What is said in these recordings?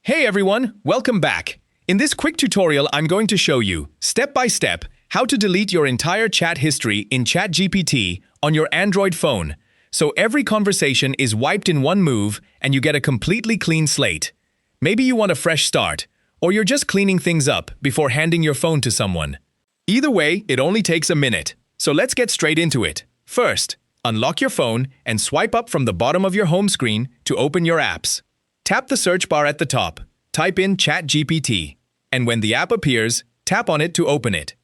Hey everyone, welcome back. In this quick tutorial, I'm going to show you, step by step, how to delete your entire chat history in ChatGPT on your Android phone, so every conversation is wiped in one move and you get a completely clean slate. Maybe you want a fresh start, or you're just cleaning things up before handing your phone to someone. Either way, it only takes a minute, so let's get straight into it. First, unlock your phone and swipe up from the bottom of your home screen to open your apps. Tap the search bar at the top, type in ChatGPT, and when the app appears, tap on it to open it.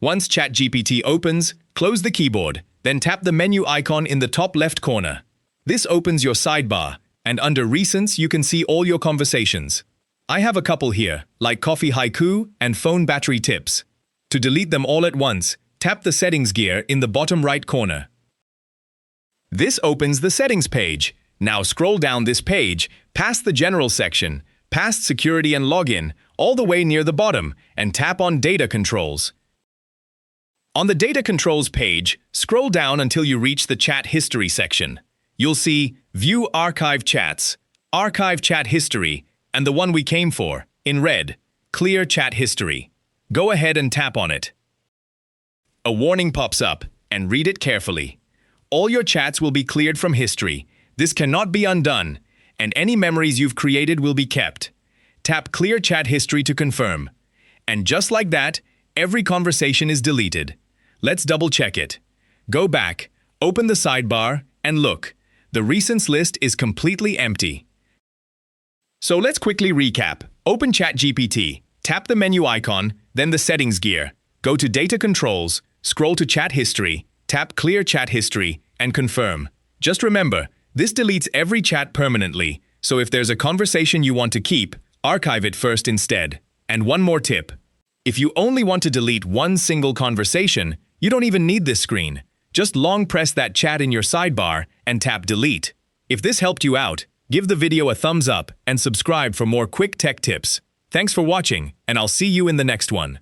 Once ChatGPT opens, close the keyboard, then tap the menu icon in the top left corner. This opens your sidebar, and under Recents you can see all your conversations. I have a couple here, like Coffee Haiku and Phone Battery Tips. To delete them all at once, tap the Settings gear in the bottom right corner. This opens the Settings page. Now scroll down this page, past the General section, past Security and Login, all the way near the bottom, and tap on Data Controls. On the Data Controls page, scroll down until you reach the Chat History section. You'll see View Archive Chats, Archive Chat History, and the one we came for, in red, Clear Chat History. Go ahead and tap on it. A warning pops up, and read it carefully. All your chats will be cleared from history. This cannot be undone, and any memories you've created will be kept. Tap Clear Chat History to confirm. And just like that, every conversation is deleted. Let's double-check it. Go back, open the sidebar, and look. The Recents list is completely empty. So let's quickly recap. Open ChatGPT, tap the menu icon, then the Settings gear. Go to Data Controls, scroll to Chat History, tap Clear Chat History, and confirm. Just remember, this deletes every chat permanently, so if there's a conversation you want to keep, archive it first instead. And one more tip. If you only want to delete one single conversation, you don't even need this screen. Just long press that chat in your sidebar and tap Delete. If this helped you out, give the video a thumbs up and subscribe for more quick tech tips. Thanks for watching, and I'll see you in the next one.